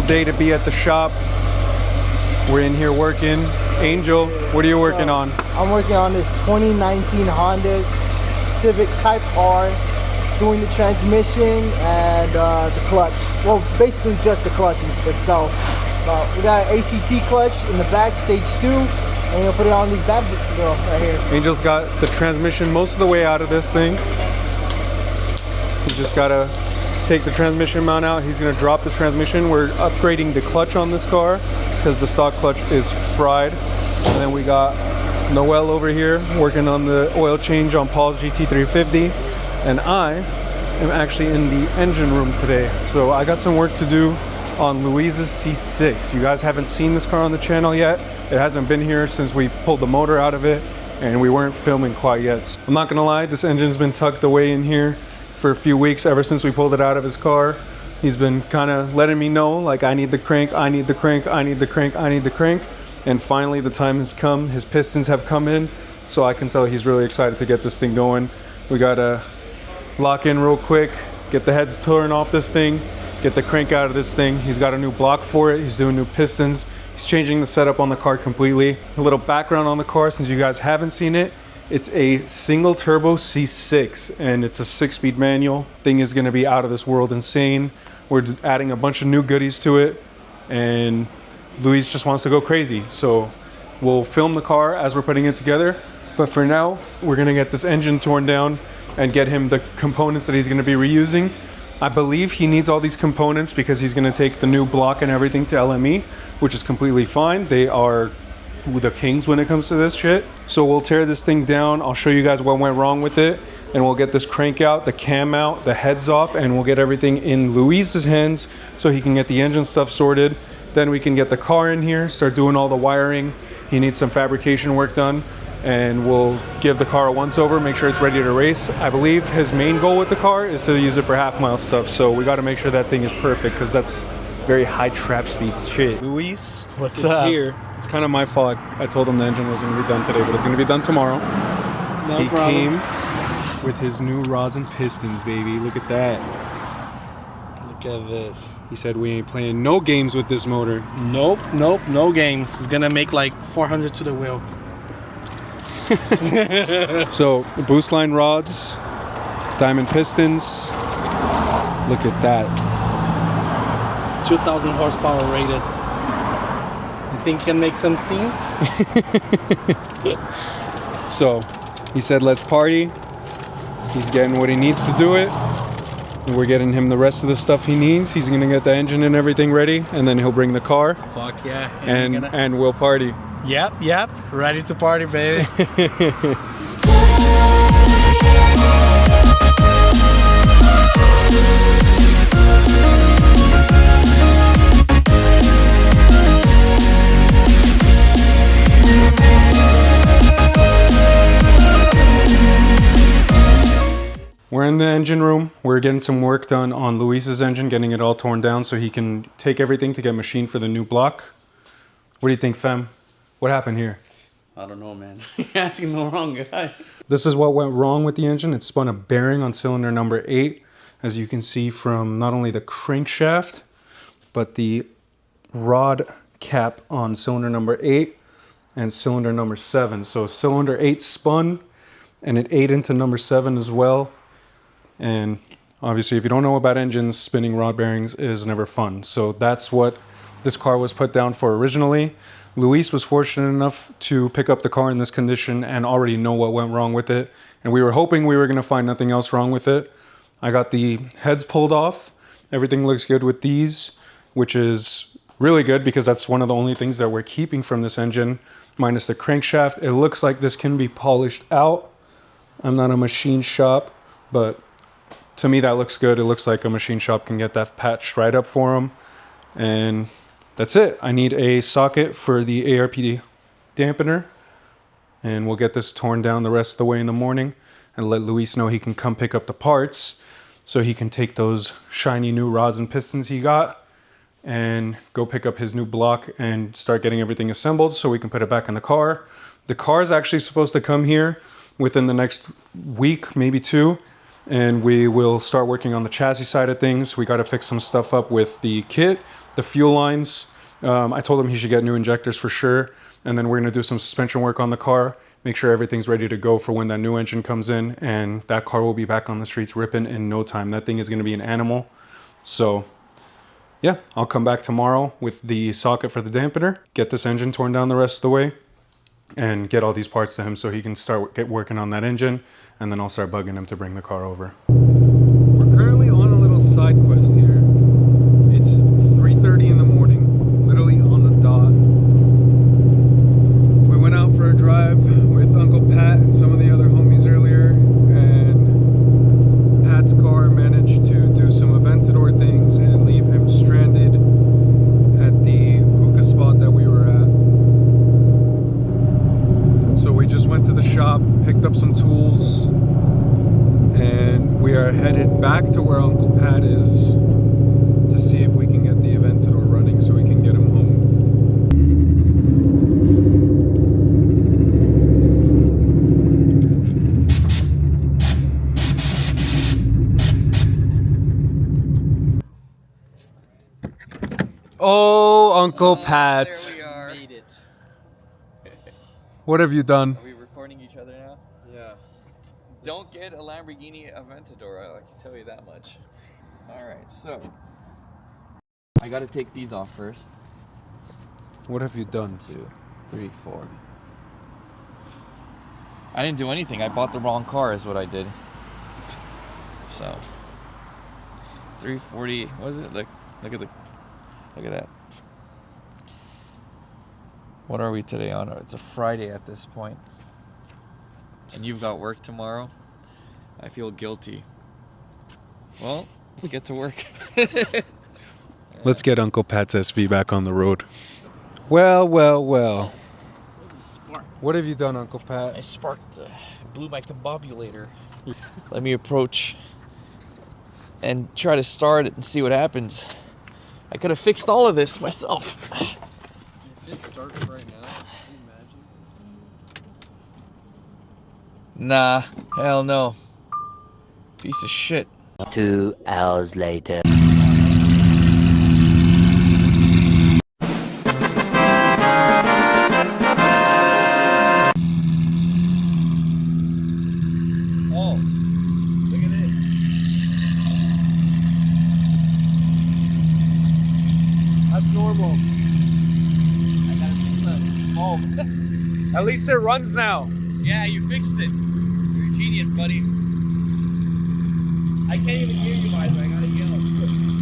day to be at the shop. We're in here working. Angel, what are you working on? I'm working on this 2019 Honda Civic Type R, doing the transmission and the clutch. Well, basically just the clutch itself. We got ACT clutch in the back, stage 2, and we're gonna put it on this bad girl right here. Angel's got the transmission most of the way out of this thing. He's just gotta take the transmission mount out. He's gonna drop the transmission. We're upgrading the clutch on this car because the stock clutch is fried. And then we got Noel over here working on the oil change on Paul's GT350. And I am actually in the engine room today. So I got some work to do on Luis's C6. You guys haven't seen this car on the channel yet. It hasn't been here since we pulled the motor out of it and we weren't filming quite yet. I'm not gonna lie, this engine's been tucked away in here for a few weeks ever since we pulled it out of his car. He's been kind of letting me know, like, I need the crank, I need the crank, I need the crank, I need the crank. And finally the time has come. His pistons have come in, so I can tell he's really excited to get this thing going. We gotta lock in real quick, get the heads torn off this thing, get the crank out of this thing. He's got a new block for it. He's doing new pistons. He's changing the setup on the car completely. A little background on the car since you guys haven't seen it. It's a single turbo C6 and it's a 6-speed manual. Thing is gonna be out of this world insane. We're adding a bunch of new goodies to it and Luis just wants to go crazy. So we'll film the car as we're putting it together. But for now, we're gonna get this engine torn down and get him the components that he's gonna be reusing. I believe he needs all these components because he's gonna take the new block and everything to LME, which is completely fine. They are the kings when it comes to this shit. So we'll tear this thing down. I'll show you guys what went wrong with it and we'll get this crank out, the cam out, the heads off, and we'll get everything in Luis's hands so he can get the engine stuff sorted. Then we can get the car in here, start doing all the wiring. He needs some fabrication work done and we'll give the car a once over, make sure it's ready to race. I believe his main goal with the car is to use it for half-mile stuff, so we got to make sure that thing is perfect because that's very high trap speed shit. Luis, what's up? Here. It's kind of my fault. I told him the engine wasn't going to be done today, but it's going to be done tomorrow. No he problem. Came with his new rods and pistons, baby. Look at that. Look at this. He said we ain't playing no games with this motor. Nope, no games. It's gonna make like 400 to the wheel. So boost line rods, diamond pistons. Look at that. 2,000 horsepower rated. You think you can make some steam? So he said let's party. He's getting what he needs to do it. We're getting him the rest of the stuff he needs. He's gonna get the engine and everything ready, and then he'll bring the car. Fuck yeah. And we'll party. Yep. Ready to party, baby. We're in the engine room. We're getting some work done on Luis's engine, getting it all torn down so he can take everything to get machined for the new block. What do you think, fam? What happened here? I don't know, man. You're asking the wrong guy. This is what went wrong with the engine. It spun a bearing on cylinder number 8, as you can see from not only the crankshaft, but the rod cap on cylinder number 8 and cylinder number 7. So cylinder 8 spun and it ate into number 7 as well. And obviously, if you don't know about engines, spinning rod bearings is never fun. So that's what this car was put down for originally. Luis was fortunate enough to pick up the car in this condition and already know what went wrong with it. And we were hoping we were going to find nothing else wrong with it. I got the heads pulled off. Everything looks good with these, which is really good because that's one of the only things that we're keeping from this engine, minus the crankshaft. It looks like this can be polished out. I'm not a machine shop, but to me that looks good. It looks like a machine shop can get that patched right up for them. And that's it. I need a socket for the ARP dampener, and we'll get this torn down the rest of the way in the morning and let Luis know he can come pick up the parts so he can take those shiny new rods and pistons he got and go pick up his new block and start getting everything assembled so we can put it back in the car. The car is actually supposed to come here within the next week, maybe 2. And we will start working on the chassis side of things. We got to fix some stuff up with the kit. the fuel lines. I told him he should get new injectors for sure. And then we're gonna do some suspension work on the car, make sure everything's ready to go for when that new engine comes in, and that car will be back on the streets ripping in no time. That thing is gonna be an animal. So yeah, I'll come back tomorrow with the socket for the dampener, get this engine torn down the rest of the way, and get all these parts to him so he can get working on that engine, and then I'll start bugging him to bring the car over. We're currently on a little side quest here. It's 3:30 in the morning, literally on the dot. We went out for a drive with Uncle Pat and some of the other homies earlier, and Pat's car managed to do some Aventador things and leave him stranded at the hookah spot that we were at. So we just went to the shop, picked up some tools, and we are headed back to where Uncle Pat is to see if we can get the Aventador running so we can get him home. Oh, Uncle Pat. There we are. Made it. What have you done? Are we recording each other now? Yeah. Don't get a Lamborghini Aventador, I can tell you that much. Alright, so I gotta take these off first. What have you done? 2, 3, 4. I didn't do anything. I bought the wrong car is what I did. So 340, what is it? Look at that. What are we today on? It's a Friday at this point. And you've got work tomorrow. I feel guilty. Well, let's get to work. Let's get Uncle Pat's SV back on the road. Well. That was a spark. What have you done, Uncle Pat? I sparked, blew my combobulator. Let me approach and try to start it and see what happens. I could have fixed all of this myself. If it started right now, can you imagine? Nah, hell no. Piece of shit. 2 hours later. Oh, look at this. That's normal. I gotta fix that. Oh, At least it runs now. yeah, you fixed it. You're a genius, buddy. I can't even hear you guys. I gotta yell.